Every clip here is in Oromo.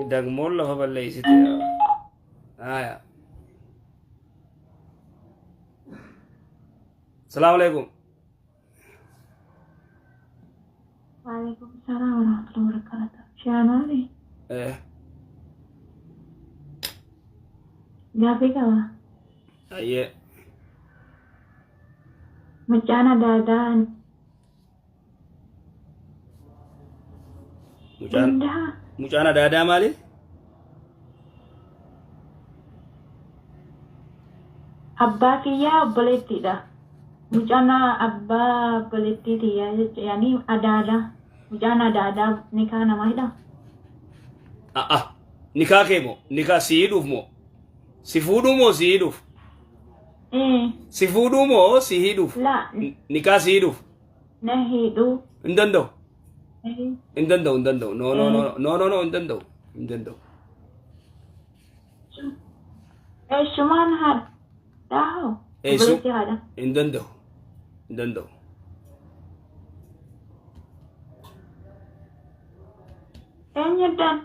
دغمول له بليستي آية السلام عليكم. وعليكم السلام ورحمة الله وبركاته. شانالي إيه جافي كوا أيه مجانا دادان عندها مجانا دادا مالي أبا كيا بلتي ده مجانا أبا بلتي dia يعني ada مجانا دادا نكانا مايدا نكاكي مو نكا سيدوف مو سيفودو مو سيدوف إيه سيفودو مو سيدوف لا نكا سيدوف نهيدو اندندو نهي اندندو اندندو نو نو نو نو نو نو اندندو اندندو إيش شمان هاد داهو ايش بلتي هذا اندندو اندندو إيه يدان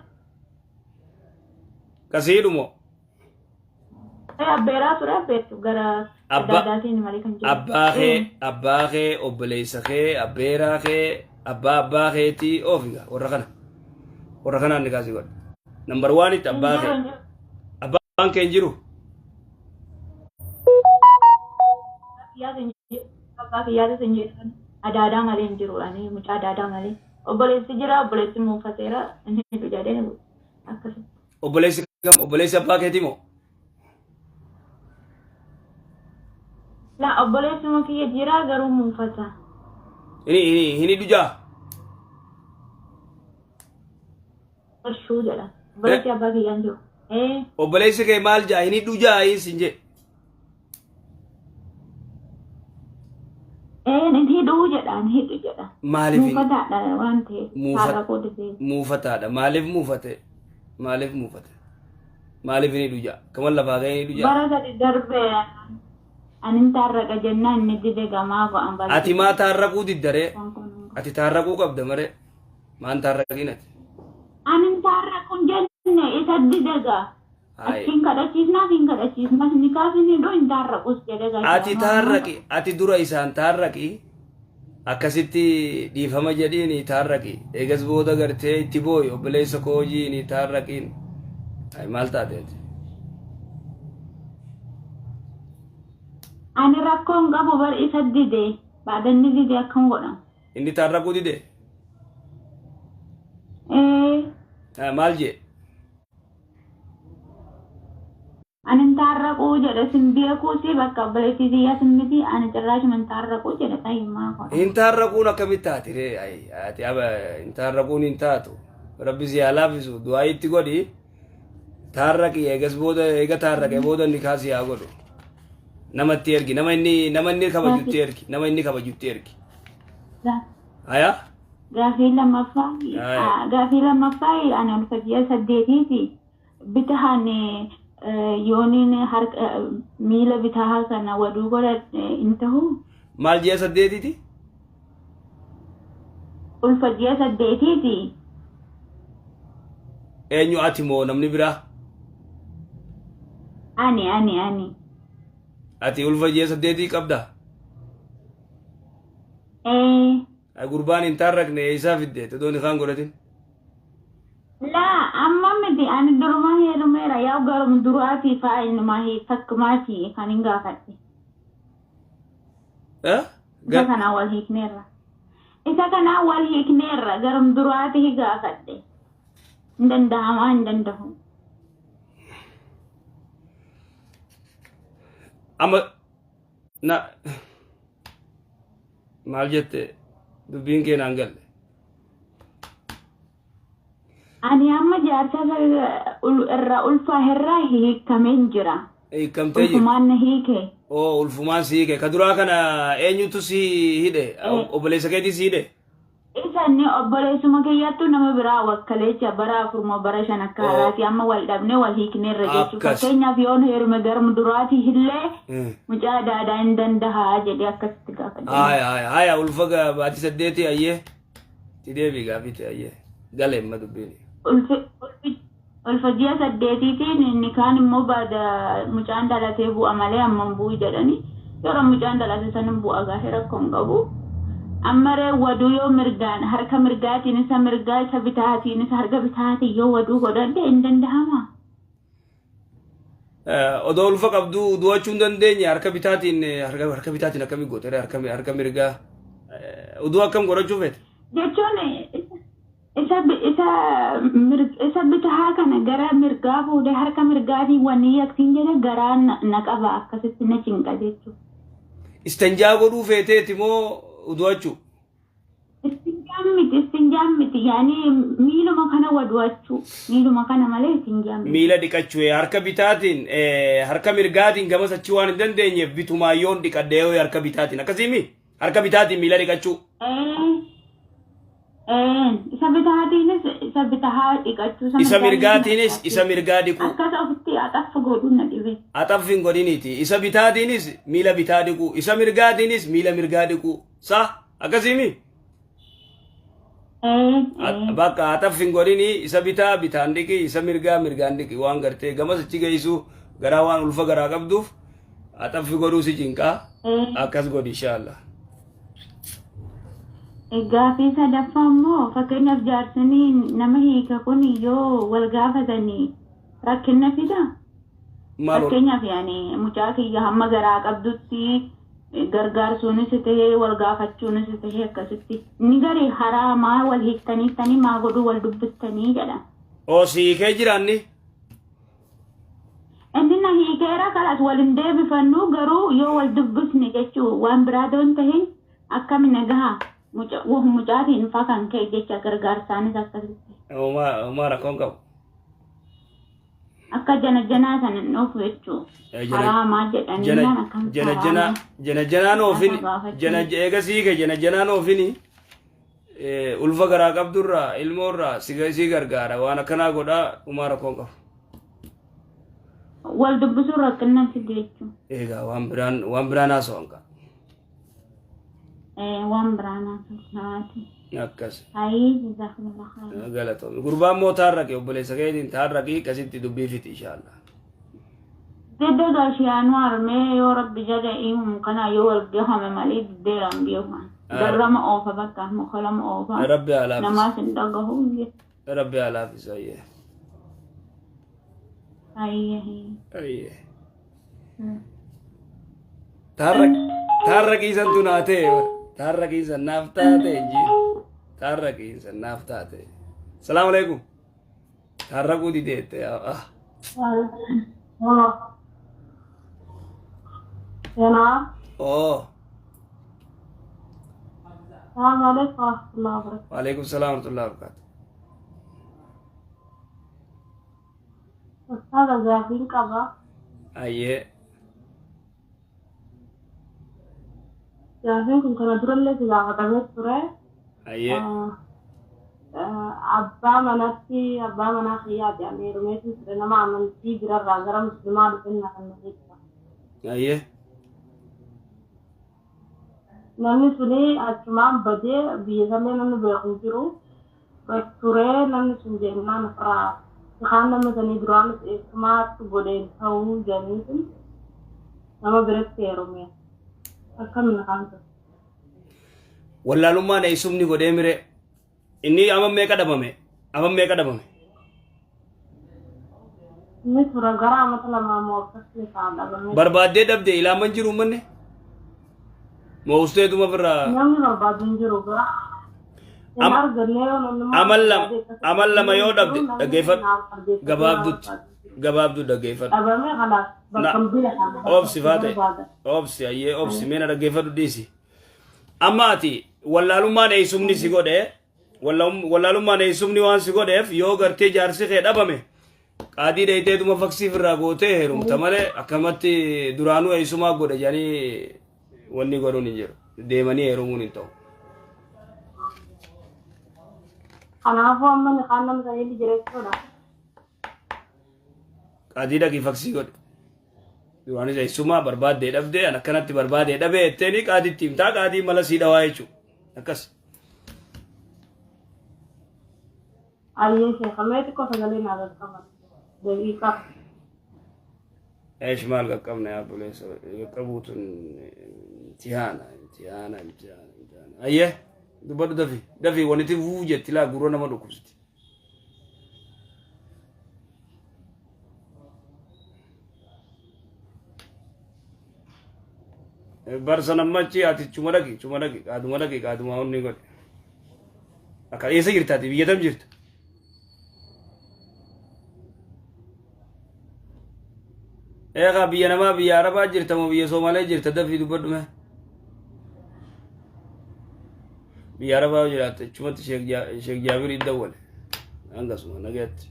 كسيدو مو إيه أبيرا ترى بيتو غرا أبا داداتين مالكن جل أباخي أوبليسخي أبيراخي أباخي تي أوفيغا ورخنا نكاسي قول نمبر 1 أباخي أبان كنجرو Yaada senjata ada ngalim jiru ani mucha ada ngalim obole sijira mu fatera ani itu jadi ni akas أوبليسي أباخي تي مو la obole mu kiya jira garu mu fata هني دوجا pershu jala obole siapa kiyan jo أوبليسي كي مال جا هني دوجا أي سنجي nanti dulu jada nanti itu jada مالف mu fata dah wante cara ko de موفتا مالف موفته مالف هني دوجا كمان لفاقه هني دوجا bara tadi darbe anin tarra ka janna ni dide gama ko ambal أتي ما تارقو ديدره أتي تارقو قبض مرة ما أنت تارقينت anin tarra kun janne isa dide ga tingkada cisna nikah ini do intarra us jada ga Ati tarraqi ati dura isaan tarraqi akkasitti dhiifama jedhiini tarraqi eegas booda gartee itti booyi obboleessa koojiini tarraqiin ay maal taateeti ani rakkoon qabu bar isa dide baadanni dide akkam godham inni tarraquu dide maal jee anin tarraquu jedhe simbiya kuusi bakka obboleettii xiyyaa simmiti ani cirraash man tarraquu jedhe ta'imaa godha hin tarraquun akkamitti taati ree ay ati aba hin tarraquun hin taatu rabbi si haa laafisu du'aa itti godhi tarraqi eegas booda eega tarraqe booda inni kaasi haa godhu namatti ergi nama inni kabajutti ergi haya gaafii lammaffaa ani ol fajjiya saddeetiiti bitahaani yooniin harka miila bitaa kana waduu godha intahu maal ji'a saddeetiiti ulfa ji'a saddeetiiti eenyu ati moo namni biraa ani ati ulfa ji'a saddeetii qabda gurbaan hin tarraqne isaa fiddeete dooni kaan godhatin la amma miti ani duruma heerumera yaa garum duraati faa innumaa takkumaati kan hin gaafadhe isa kanaa wal hiikneerra garum duraati hi gaafadhe hin danda'amaa hin danda'u amma na maal jette dubbiin kee naan galle ani amma jaarsa irra ulfa herraa hiikameen jira hiikamtee jirti ulfumaan na hiike ulfumaan si hiike ka duraa kana eenyutu si hidhe obboleessa keetii si hidhe isanni obboleessuma kiyyattu nama biraa wakkaleecha bara afurma bara shan akka haaraati amma wal dhabne wal hiikneerra jechuu fakkeenyaaf yoon heerume garum duraati hillee mucaa daadaa hin dandahaa jedhe akkasitti gaafadhe haya ulfa baati saddeeti ayyee ti deebii gaafite ayyee galeemma dubbiini Olfajjiya saddeetiitiin inni kaan immoo baada mucaan dhalatee bu'a malee amman bu'u jedhanii yeroo mucaan dhalate sanin bu'a gaafii rakkoon qabu. Ammaree waduu yoo mirgaan harka mirgaatiin isa mirgaa isa bitaatiin isa harka bitaatiin yoo waduu godhadhe hin danda'ama. Odoo ulfa qabdu du'achuu hin dandeenye harka bitaatiin akkamii goote harka mirgaa uduu akkam godhachuu feete? Jechuun isa bitaa kana gara mirgaa fuudhee harka mirgaatiin wanni yaktiin jedhe garaa na qaba akkasitti na cinqa jechuudha. Istanjaa godhuu feeteeti moo du'achuu? Istinjaan miti yaani miiluma kana wadu'achuu miiluma kana malee istinjaan miti. Miila dhiqachuu harka bitaatiin harka mirgaatiin gamas achi waan hin dandeenyeef bitumaayyoon dhiqadhee harka bitaatiin akkasimi harka bitaatiin miila dhiqachuu. Isa bitaatiinis isa bitaa dhiqachuu isa mirgaatiinis isa mirgaa dhiquu. Akkasa ofitti axaffa godhuun na dhibe. Axaffi hin godhiniiti isa bitaatiinis miila bitaa dhiquu isa mirgaatiinis miila mirgaa dhiquu sa akkasimi. Bakka axaffi hin godhini isa bitaa bitaan dhiqi isa mirgaa mirgaan dhiqi waan gartee gamas achi geessu garaa waan ulfa garaa qabduuf axaffi godhuu si cinqaa akkas godhi inshaallah. Gaaffii sadaffaa immoo fakkeenyaaf jaarsanii nama hiika kun yoo wal gaafatanii rakkina fida. Fakkeenyaaf yaani mucaa kiyya hamma garaa qabdutti gargaarsuunis ta'ee wal gaafachuunis ta'ee akkasitti ni gari haraamaa wal hiiktanii maa godhuu wal dubbiftanii jedha. Oo si hiikee jiraanni? Inni na hiikeera kalas wal hin deebifannu garuu yoo wal dubbisne jechuu waan biraa doon ta'in akkami nagahaa. Mucaatiin faa kan ka'e jecha gargaarsaanis akkasitti. Omaa rakkoon qabu. Akka janaa sana hin dhufu jechuudha. Haraamaa jedhanii naan akkam janaan oofini eega siike janaan oofini ulfa garaa qabdurraa ilmoorraa si gargaara waan akkanaa godhaa omaa rakkoon qabu. Wal dubbisuun rakkinnan fide jechuudha. Egaa waan biraan haasawaan qaba. Waan biraan haasawaan. Akkas. Ayii jazakumullah khairan. Galatoomii gurbaan moo taarraqe obboleessa keetiin taarraqii akkasitti dubbii fiti inshaallah. Dedde gaashiyaan harmee yoo rabbi jala himuun kana yoo wal gahame malee diddeeraan beekan. Garrama oofa bakka mukalama oofa. Rabbi alaafis. Namaas hin dhagahu. Rabbi alaafis ayyee. Ayyee. Taarraqiisan tu naa ta'e taarraqiisan naaf taate inji. Taarraqiisan naaf taate. Salaamu alaikum. Taarraquu dideette. Oh. Assalamualaikum warahmatullahi wabarakatuh. Waalaikumsalam warahmatullahi wabarakatuh. Ustaz Azafin qaba. Ayyee. Azafin kun kana durallee si gaafatamee ture. Ayyee. Abbaa manaa xiyyaati ani rumeetiin ture nama amantii birarraa gara muslimaa dhufeenna kan dhageessa. Ayyee. Namni suni achumaan badee biyya sallee namni beeku jiru turee namni sun jennaan irraa kaan namni sanii duraanis eessumaatti godheen ta'uu jedhaniitiin nama biratti heerume akkamina kan ta'e. Wallaalummaan eessumni godhee mire inni amma meeqa dhabame? Inni tura gara amata lamaa moo akkasii isaa dhabame. Barbaaddee dhabde ilaaman jiru manne? Moo usteetuma birraa? Namni barbaadu hin jiru bira. Amal lama yoo dhabde dhaggeeffadhu gabaabduu dhaggeeffadhu. Dhabame kanaaf bakka bira kana. Obsi faate obsi ayyee obsi meena dhaggeeffadhu dhiisi. Amma ati wallaalummaan eessumni si godhe wallaalummaan eessumni waan si godheef yoo gartee jaarsi kee dhabame qaadii dheeyteetuma faksiif irraa gootee heerumta malee akkamatti duraanuu eessumaa godhe jedhanii wanni godhuun hin jiru deemanii heerumuun hin ta'u. Kanaafuu amma kaan nama sanii jireessuudha. Qaadii dhaqii faksii godhe. Duraanis eessumaa barbaaddee dhabdee an akkanatti barbaadee dhabee etteeni qaadiitti himtaa qaadii mala sii dhawaa jechuudha. Akkas. أي شيخ ما يتكو سجلين هذا القمر دقيقة ايش مال قمنا يا ابو ليس قبوت امتحانا ايه دبر دفي ونتي وجت لا غرونا ما دوكست برسنا مچي اتي چمدقي قادما وني قد اكا ايسا جرتاتي بيدم جرت ايغا بينما بيا عربا جرت مو بيا سومالي جرت دفي دبر ما بيا عربا جرت چمت شيخ جابر يدول انغس ما نجت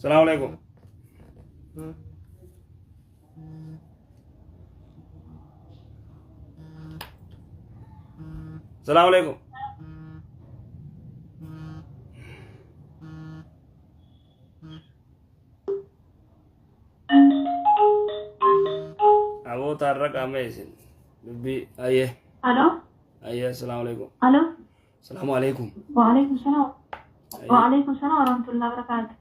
السلام عليكم السلام عليكم ابو طارق اميسن بي ايه الو ايه السلام عليكم الو السلام عليكم وعليكم السلام وعليكم السلام ورحمة الله وبركاته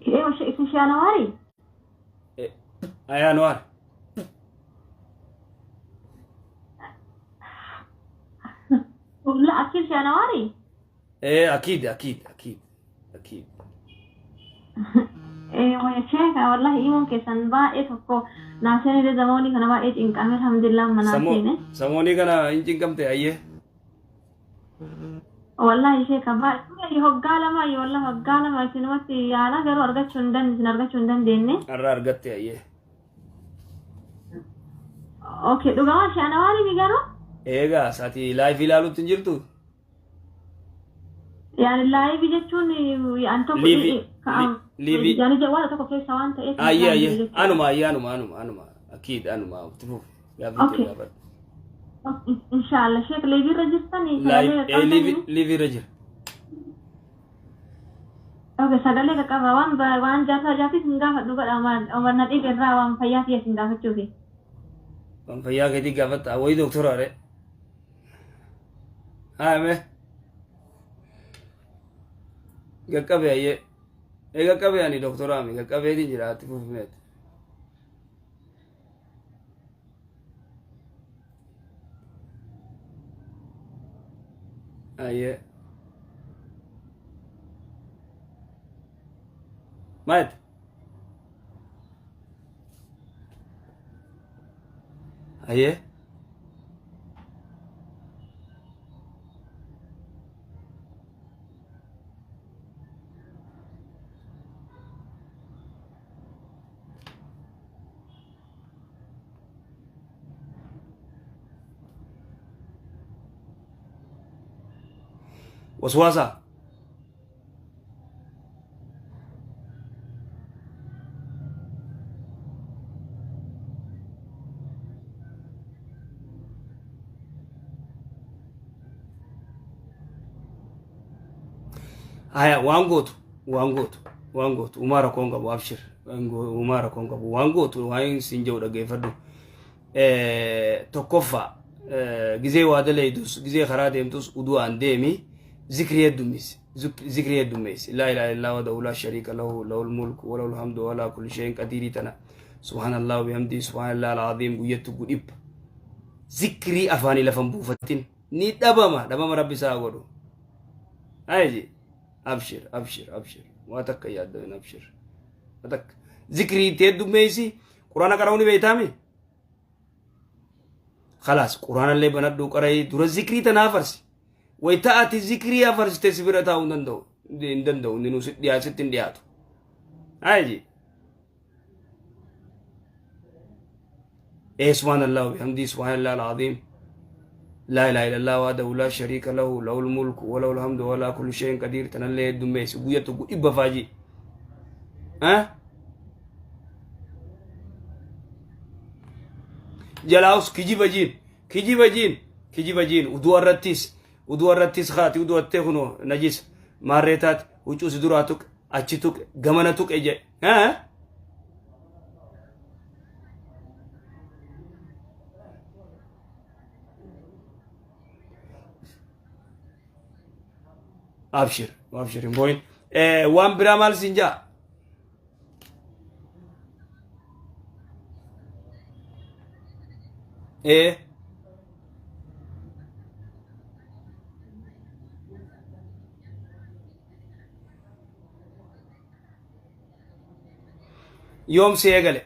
ايه وش اسم شي انواري ايه انوار لا اكيد شي انواري ايه اكيد ايه ويا شيخ والله ايه ممكن سنبا تكو ناسيني دي زموني كنا با انك امير الحمد لله مناسيني سموني كنا انجين كمتي ايه والله يا شيخ با هقالا ما والله هقالا ما سنوتي يالا غير ارغا چوندن ديني ارغتي ايه اوكي دوغا شي انواري ميغانو ايغا ساتي لايف يلالو تنجرتو يعني لايف جتون انتو ليفي يعني جوال تكو كيف سوانت ايه ايه انما اكيد انما تفوف يا فيديو يا بد ان شاء الله شيخ ليفي رجستني ليفي رجل اوكي سغله ka wan jati singa duga aman nadi gerra wan fayati singa fachufi wan fayya ke diga fata wai doctor are me gakkabe aye gakkabe ani doctor ami gakkabe din jirati fufumet aye مات ايه وسواسة haya wangotu umara konga bu abshir umara konga bu wangotu wayin sinjo da gefadu tokofa gize wadale dus gize kharade mtus udu andemi ذكري الدميس لا اله الا الله وحده لا شريك له له الملك وله الحمد ولا كل شيء قدير تنا سبحان الله وبحمده سبحان الله العظيم ويت غديب ذكري افاني لفم بوفتين ني دبما ربي ساغدو ايجي ابشر واتك يا دين ابشر واتك ذكري تدو ميسي قران قراوني بيتامي خلاص قران اللي بندو قراي دور ذكري تنافرس ويتاتي ذكري افرس تسبرتا وندو دندو نينو سديا ستين دياتو ايجي سبحان الله وبحمده سبحان الله العظيم لا اله الا الله وحده لا شريك له له الملك وله الحمد ولا كل شيء قدير تنلي دميس بويتو ابفاجي جلاوس كيجي بجين ودو الرتيس خاتي ودو التخنو نجيس ماريتات وچوس دراتك achi tuqe gamana tuqe je ha abshir abshir boy wan biramal sinja يوم سيقله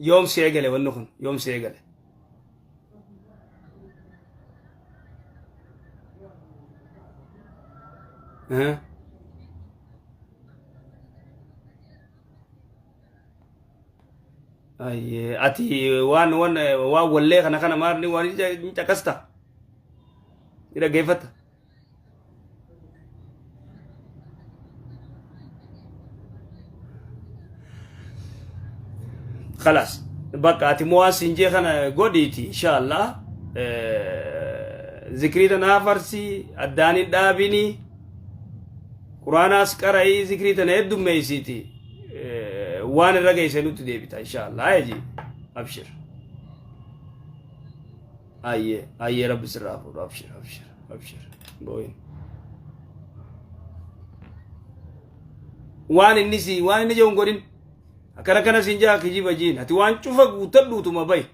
يوم سيقله والنخن يوم سيقله ها اي اتي وان ولا انا مارني وان انت كستا الى كيفت خلاص بقى اتي مواسين جي خنا غوديتي ان شاء الله ذكريتنا فرسي اداني دابيني قرآن أسكاري ذكريتنا يدوم ميسيتي وانا رجع يسنوت ديبتا إن شاء الله أيجي أبشر أيه رب سرافو أبشر أبشر أبشر بوين وان النسي وان نجوم قرين أكنا كنا سنجا كجي بجين هتي وان شوفك وتبلو تما باي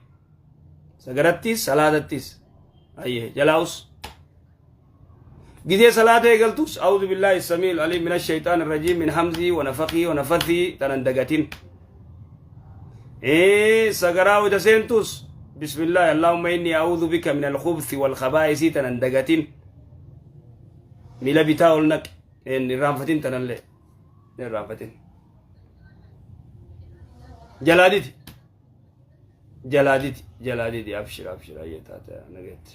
سجرتيس سلادتيس أيه جلاوس جدي صلاة يقلتوس أعوذ بالله السميع العليم من الشيطان الرجيم من همزي ونفخي ونفثي تنندقتين سقراو دسنتوس بسم الله اللهم إني أعوذ بك من الخبث والخبائث تنندقتين ميلا بتاولنك إن رامفتين تنلي رامفتين جلادتي أبشر أيتها نجت